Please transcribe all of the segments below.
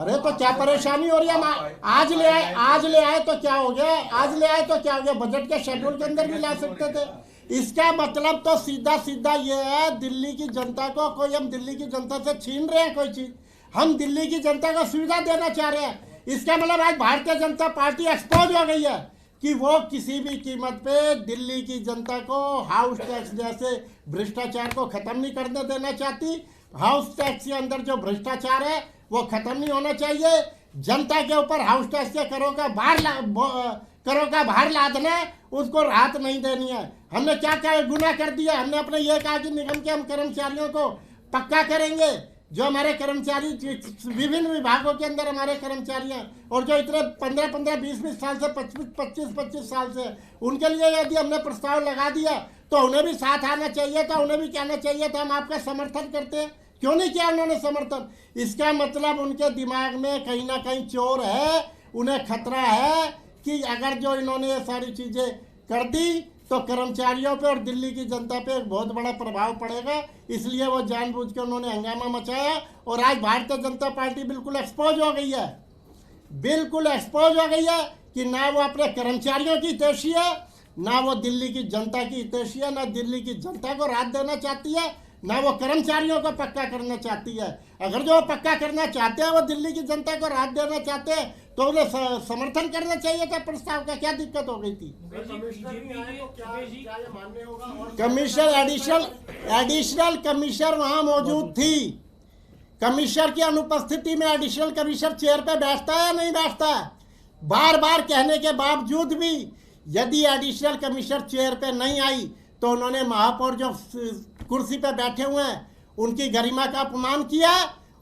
अरे तो क्या परेशानी हो रही है? आज ले आए तो क्या हो गया? आज ले आए तो क्या हो गया? बजट के शेड्यूल के अंदर भी ला सकते थे। इसका मतलब तो सीधा सीधा ये है, दिल्ली की जनता को कोई, हम दिल्ली की जनता से छीन रहे हैं कोई चीज? हम दिल्ली की जनता को सुविधा देना चाह रहे हैं। इसका मतलब आज भारतीय जनता पार्टी एक्सपोज हो गई है कि वो किसी भी कीमत पे दिल्ली की जनता को हाउस टैक्स जैसे भ्रष्टाचार को खत्म नहीं करने देना चाहती। हाउस टैक्स के अंदर जो भ्रष्टाचार है वो खत्म नहीं होना चाहिए। जनता के ऊपर हाउस टैक्स के करों का भार लादना, उसको राहत नहीं देनी है। हमने क्या क्या गुनाह कर दिया? हमने अपने ये कहा कि निगम के हम कर्मचारियों को पक्का करेंगे। जो हमारे कर्मचारी विभिन्न विभागों के अंदर हमारे कर्मचारी हैं और जो इतने 15-15, 20-20 साल से 25-25 साल से, उनके लिए यदि हमने प्रस्ताव लगा दिया तो उन्हें भी साथ आना चाहिए था, उन्हें भी कहना चाहिए था हम आपका समर्थन करते हैं। क्यों नहीं किया उन्होंने समर्थन? इसका मतलब उनके दिमाग में कहीं ना कहीं चोर है, उन्हें खतरा है कि अगर जो इन्होंने ये सारी चीज़ें कर दी तो कर्मचारियों पे और दिल्ली की जनता पे एक बहुत बड़ा प्रभाव पड़ेगा। इसलिए वो जानबूझ के उन्होंने हंगामा मचाया और आज भारतीय जनता पार्टी बिल्कुल एक्सपोज हो गई है। बिल्कुल एक्सपोज हो गई है कि ना वो अपने कर्मचारियों की हितैषी है, ना वो दिल्ली की जनता की हितैषी है, ना दिल्ली की जनता को राहत देना चाहती है, ना वो कर्मचारियों को पक्का करना चाहती है। अगर जो पक्का करना चाहते हैं, वो दिल्ली की जनता को राहत देना चाहते हैं, तो उन्हें समर्थन करना चाहिए था प्रस्ताव का। क्या दिक्कत हो गई थी? कमिश्नर एडिशनल कमिश्नर वहां मौजूद थी। कमिश्नर की अनुपस्थिति में एडिशनल कमिश्नर चेयर पे बैठता है या नहीं बैठता? बार बार कहने के बावजूद भी यदि एडिशनल कमिश्नर चेयर पे नहीं आई तो उन्होंने महापौर जो कुर्सी पे बैठे हुए हैं उनकी गरिमा का अपमान किया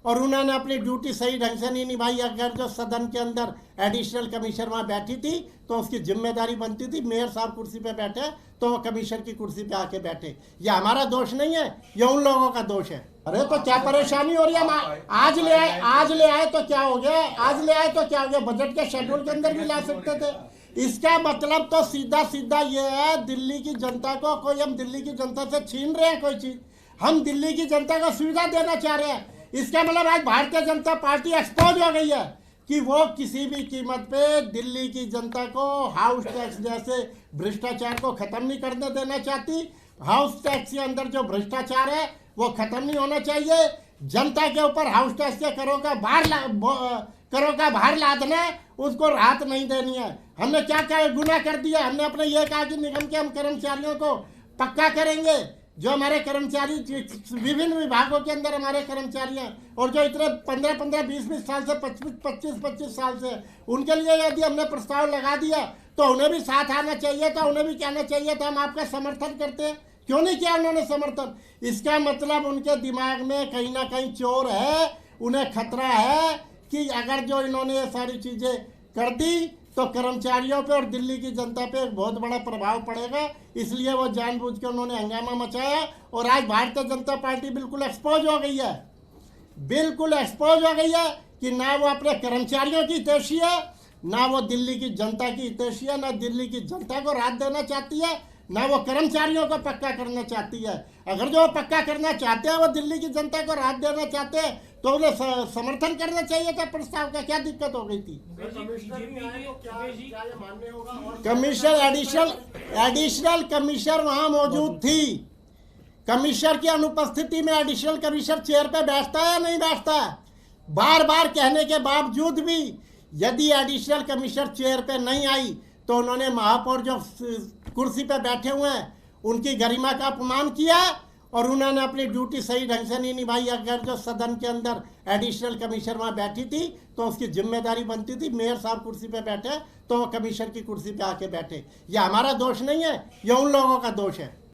और उन्होंने अपनी ड्यूटी सही ढंग से नहीं निभाई। अगर जो सदन के अंदर एडिशनल कमिश्नर वहाँ बैठी थी तो उसकी जिम्मेदारी बनती थी, मेयर साहब कुर्सी पे बैठे तो वो कमिश्नर की कुर्सी पे आके बैठे। ये हमारा दोष नहीं है, ये उन लोगों का दोष है। अरे तो क्या परेशानी हो रही है? आज ले आए तो क्या हो गया? आज ले आए तो क्या हो गया? बजट के शेड्यूल के अंदर भी ला सकते थे। इसका मतलब तो सीधा सीधा ये है, दिल्ली की जनता को कोई, हम दिल्ली की जनता से छीन रहे हैं कोई चीज? हम दिल्ली की जनता को सुविधा देना चाह रहे हैं। इसका मतलब आज भारतीय जनता पार्टी एक्सपोज हो गई है कि वो किसी भी कीमत पे दिल्ली की जनता को हाउस टैक्स जैसे भ्रष्टाचार को खत्म नहीं करने देना चाहती। हाउस टैक्स के अंदर जो भ्रष्टाचार है वो खत्म नहीं होना चाहिए। जनता के ऊपर हाउस टैक्स के करों का भार लादना, उसको राहत नहीं देनी है। हमने क्या क्या गुनाह कर दिया? हमने अपने ये कहा कि निगम के हम कर्मचारियों को पक्का करेंगे। जो हमारे कर्मचारी विभिन्न विभागों के अंदर हमारे कर्मचारी हैं और जो इतने 15-15, 20-20 साल से 25-25 साल से, उनके लिए यदि हमने प्रस्ताव लगा दिया तो उन्हें भी साथ आना चाहिए था, उन्हें भी कहना चाहिए था हम आपका समर्थन करते हैं। क्यों नहीं किया उन्होंने समर्थन? इसका मतलब उनके दिमाग में कहीं ना कहीं चोर है, उन्हें खतरा है कि अगर जो इन्होंने ये सारी चीज़ें कर दी तो कर्मचारियों पे और दिल्ली की जनता पे एक बहुत बड़ा प्रभाव पड़ेगा। इसलिए वो जानबूझ के उन्होंने हंगामा मचाया और आज भारतीय जनता पार्टी बिल्कुल एक्सपोज हो गई है। बिल्कुल एक्सपोज हो गई है कि ना वो अपने कर्मचारियों की हितैषी है, ना वो दिल्ली की जनता की हितैषी है, ना दिल्ली की जनता को राहत देना चाहती है, ना वो कर्मचारियों को पक्का करना चाहती है। अगर जो पक्का करना चाहते हैं, वो दिल्ली की जनता को राहत देना चाहते हैं, तो उन्हें समर्थन करना चाहिए था प्रस्ताव का। क्या दिक्कत हो गई थी? कमिश्नर एडिशनल कमिश्नर वहां मौजूद थी। कमिश्नर की अनुपस्थिति में एडिशनल कमिश्नर चेयर पे बैठता है या नहीं बैठता? बार बार कहने के बावजूद भी यदि एडिशनल कमिश्नर चेयर पे नहीं आई तो उन्होंने महापौर जो कुर्सी पे बैठे हुए हैं उनकी गरिमा का अपमान किया और उन्होंने अपनी ड्यूटी सही ढंग से नहीं निभाई। अगर जो सदन के अंदर एडिशनल कमिश्नर वहाँ बैठी थी तो उसकी जिम्मेदारी बनती थी, मेयर साहब कुर्सी पे बैठे तो वो कमिश्नर की कुर्सी पे आके बैठे। ये हमारा दोष नहीं है, ये उन लोगों का दोष है।